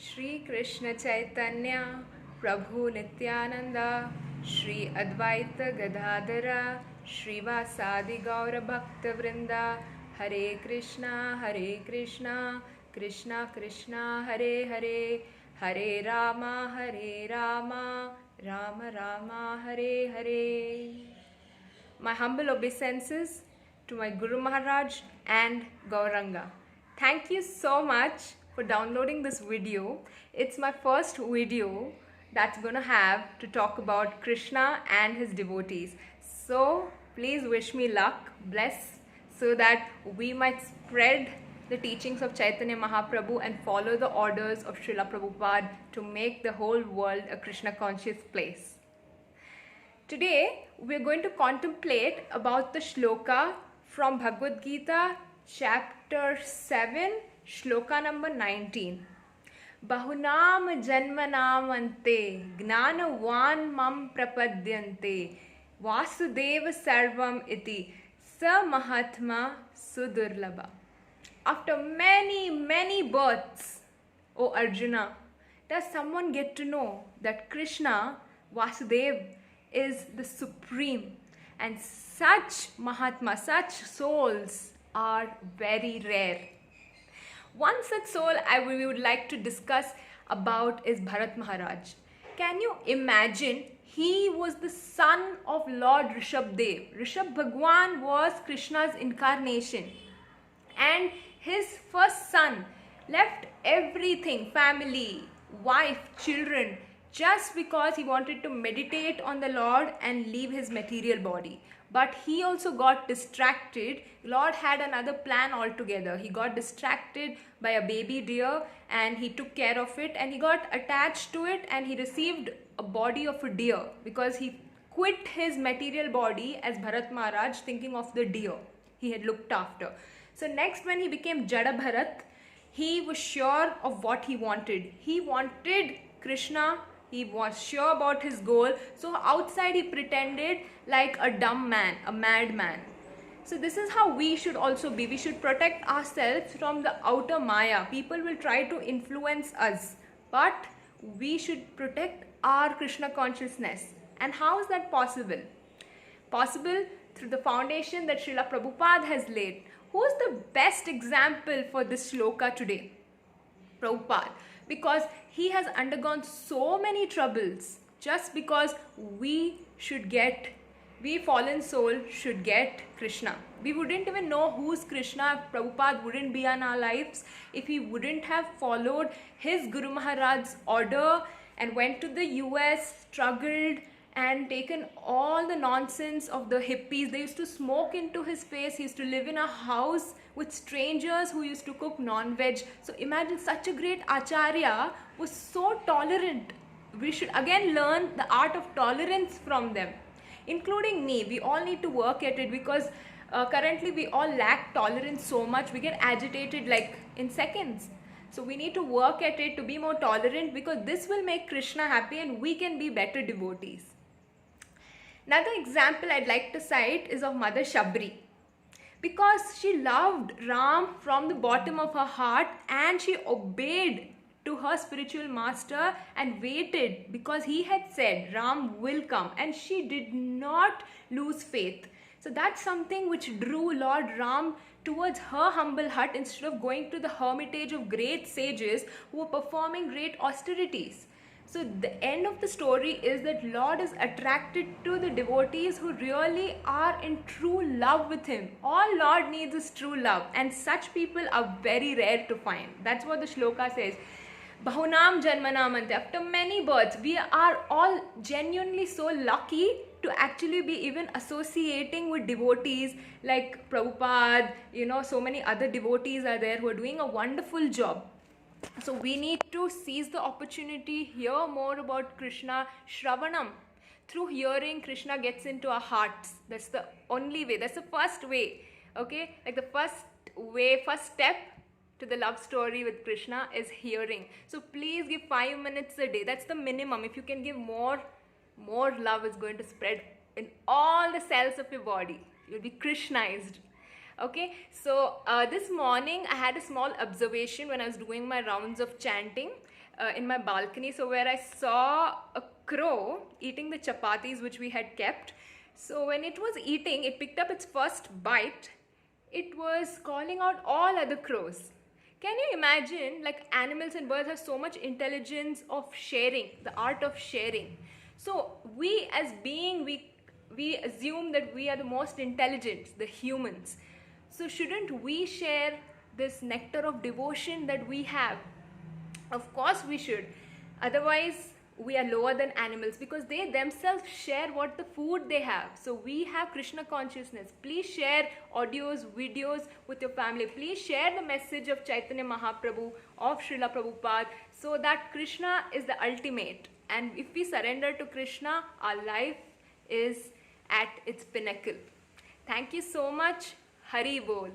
श्री कृष्ण चैतन्य प्रभु नित्यानंदा श्री अद्वैत गदाधर श्रीवासादि गौर भक्त वृंदा हरे Krishna Krishna Krishna Hare Hare Hare Rama Ram Rama Hare Hare. My humble obeisances to my Guru Maharaj and Gauranga. Thank you so much for downloading this video. It's my first video that's going to have to talk about Krishna and his devotees. So please wish me luck, bless, so that we might spread the teachings of Chaitanya Mahaprabhu and follow the orders of Srila Prabhupada to make the whole world a Krishna conscious place. Today we are going to contemplate about the shloka from Bhagavad Gita chapter 7 shloka number 19. Bahunam janmanam ante gnanavan mam prapadyante vasudeva sarvam iti sa mahatma sudurlabha. After many births, O Arjuna, does someone get to know that Krishna, Vasudeva, is the supreme, and such Mahatma, such souls are very rare. One such soul we would like to discuss about is Bharat Maharaj. Can you imagine? He was the son of Lord Rishabdev. Rishabh Bhagwan was Krishna's incarnation, and his first son left everything, family, wife, children, just because he wanted to meditate on the Lord and leave his material body. But he also got distracted. Lord had another plan altogether. He got distracted by a baby deer and he took care of it, and he got attached to it and he received a body of a deer because he quit his material body as Bharat Maharaj, thinking of the deer he had looked after. So next, when he became Jada Bharat, he was sure of what he wanted. He wanted Krishna. He was sure about his goal. So outside he pretended like a dumb man, a madman. So this is how we should also be. We should protect ourselves from the outer Maya. People will try to influence us, but we should protect our Krishna consciousness. And how is that possible? Possible through the foundation that Srila Prabhupada has laid. Who is the best example for this shloka today? Prabhupada. Because he has undergone so many troubles just because we fallen soul should get Krishna. We wouldn't even know who's Krishna if Prabhupada wouldn't be in our lives, if he wouldn't have followed his Guru Maharaj's order and went to the US, struggled and taken all the nonsense of the hippies. They used to smoke into his face. He used to live in a house with strangers who used to cook non-veg. So imagine, such a great Acharya was so tolerant. We should again learn the art of tolerance from them, including me. We all need to work at it because currently we all lack tolerance so much. We get agitated like in seconds. So we need to work at it to be more tolerant, because this will make Krishna happy and we can be better devotees. Another example I'd like to cite is of Mother Shabri, because she loved Ram from the bottom of her heart and she obeyed to her spiritual master and waited because he had said Ram will come, and she did not lose faith. So that's something which drew Lord Ram towards her humble hut instead of going to the hermitage of great sages who were performing great austerities. So the end of the story is that Lord is attracted to the devotees who really are in true love with him. All Lord needs is true love, and such people are very rare to find. That's what the shloka says. Bahunam janmanamante. After many births, we are all genuinely so lucky to actually be even associating with devotees like Prabhupada. So many other devotees are there who are doing a wonderful job. So we need to seize the opportunity, hear more about Krishna. Shravanam. Through hearing, Krishna gets into our hearts. That's the only way. That's the first way. Okay? Like the first step to the love story with Krishna is hearing. So please give 5 minutes a day. That's the minimum. If you can give more love is going to spread in all the cells of your body. You'll be Krishnized. Okay, so this morning I had a small observation when I was doing my rounds of chanting in my balcony. So, where I saw a crow eating the chapatis which we had kept. So, when it was eating, it picked up its first bite. It was calling out all other crows. Can you imagine, like, animals and birds have so much intelligence of sharing, the art of sharing. So we as being, we assume that we are the most intelligent, the humans. So shouldn't we share this nectar of devotion that we have? Of course we should. Otherwise, we are lower than animals, because they themselves share what the food they have. So we have Krishna consciousness. Please share audios, videos with your family. Please share the message of Chaitanya Mahaprabhu, of Srila Prabhupada, so that Krishna is the ultimate. And if we surrender to Krishna, our life is at its pinnacle. Thank you so much. Hari Bol.